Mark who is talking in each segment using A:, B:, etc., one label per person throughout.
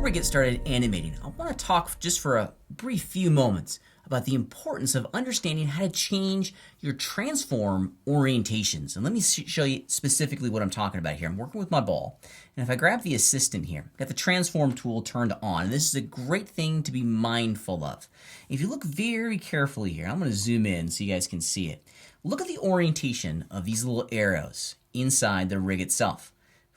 A: Before we get started animating, I want to talk just for a brief few moments about the importance of understanding how to change your transform orientations. And let me show you specifically what I'm talking about here. I'm working with my ball, and if I grab the assistant here, I've got the transform tool turned on, and this is a great thing to be mindful of. If you look very carefully here, I'm going to zoom in so you guys can see it. Look at the orientation of these little arrows inside the rig itself.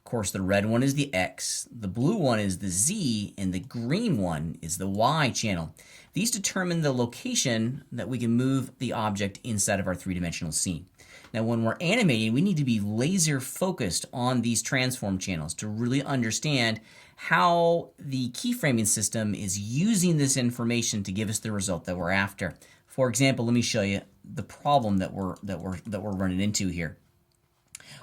A: Of course, the red one is the X, the blue one is the Z, and the green one is the Y channel. These determine the location that we can move the object inside of our three-dimensional scene. Now, when we're animating, we need to be laser focused on these transform channels to really understand how the keyframing system is using this information to give us the result that we're after. For example, let me show you the problem that we're running into here.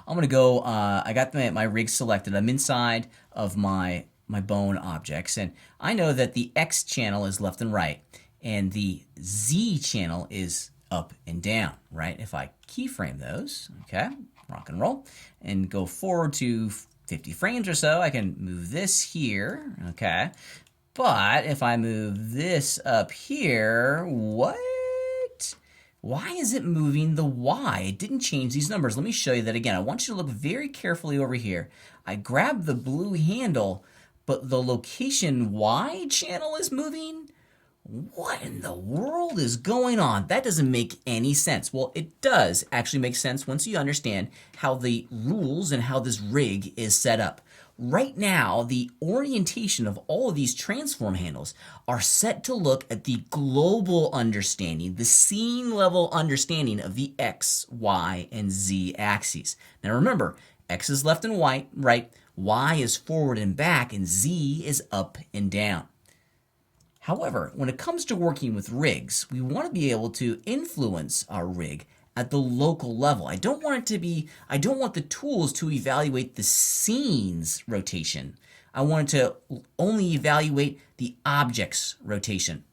A: I'm going to go, I got my rig selected. I'm inside of my bone objects, and I know that the X channel is left and right, and the Z channel is up and down, right? If I keyframe those, okay, rock and roll, and go forward to 50 frames or so, I can move this here, okay? But if I move this up here, what? Why is it moving the Y? It didn't change these numbers. Let me show you that again. I want you to look very carefully over here. I grabbed the blue handle, but the location Y channel is moving? What in the world is going on? That doesn't make any sense. Well, it does actually make sense once you understand how the rules and how this rig is set up. Right now, the orientation of all of these transform handles are set to look at the global understanding, the scene level understanding of the X, Y, and Z axes. Now remember, X is left and right, Y is forward and back, and Z is up and down. However, when it comes to working with rigs, we want to be able to influence our rig at the local level. I don't want the tools to evaluate the scene's rotation. I want it to only evaluate the object's rotation.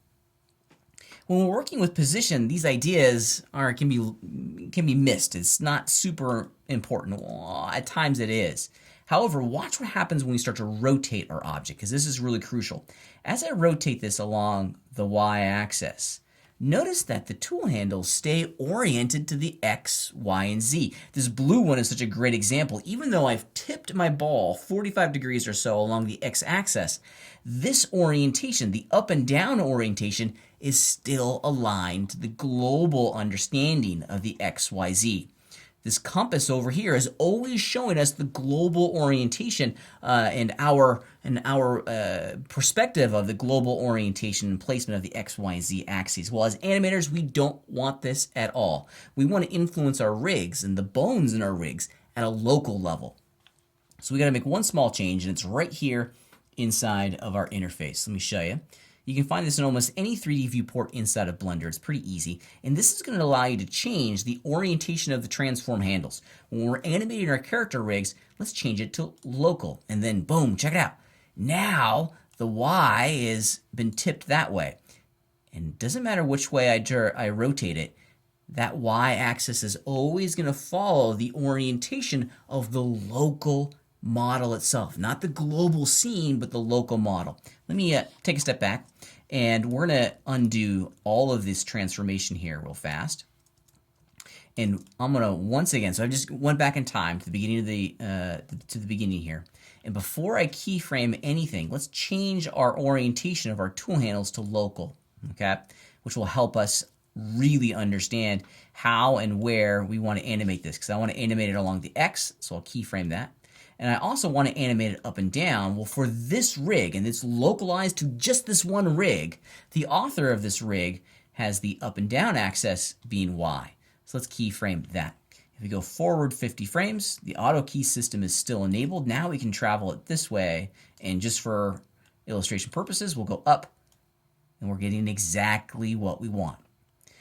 A: When we're working with position, these ideas can be missed. It's not super important. Well, at times it is. However, watch what happens when we start to rotate our object, because this is really crucial. As I rotate this along the Y-axis, notice that the tool handles stay oriented to the X, Y, and Z. This blue one is such a great example. Even though I've tipped my ball 45 degrees or so along the X-axis, this orientation, the up and down orientation, is still aligned to the global understanding of the X, Y, Z. This compass over here is always showing us the global orientation and our perspective of the global orientation and placement of the X, Y, and Z axes. Well, as animators, we don't want this at all. We want to influence our rigs and the bones in our rigs at a local level. So we got to make one small change, and it's right here inside of our interface. Let me show you. You can find this in almost any 3D viewport inside of Blender. It's pretty easy. And this is going to allow you to change the orientation of the transform handles. When we're animating our character rigs, let's change it to local. And then boom, check it out. Now the Y has been tipped that way. And it doesn't matter which way I rotate it, that Y axis is always going to follow the orientation of the local model itself, not the global scene, but the local model. Let me take a step back, and we're going to undo all of this transformation here real fast. And I'm going to once again, so I just went back in time to the beginning of the beginning here. And before I keyframe anything, let's change our orientation of our tool handles to local, okay? Which will help us really understand how and where we want to animate this, because I want to animate it along the X, so I'll keyframe that. And I also want to animate it up and down. Well, for this rig, and it's localized to just this one rig, the author of this rig has the up and down axis being Y. So let's keyframe that. If we go forward 50 frames, the auto key system is still enabled. Now we can travel it this way, and just for illustration purposes, we'll go up, and we're getting exactly what we want.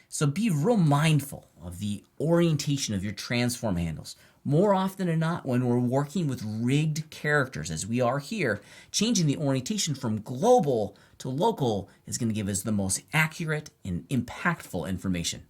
A: So be real mindful of the orientation of your transform handles. More often than not, when we're working with rigged characters, as we are here, changing the orientation from global to local is going to give us the most accurate and impactful information.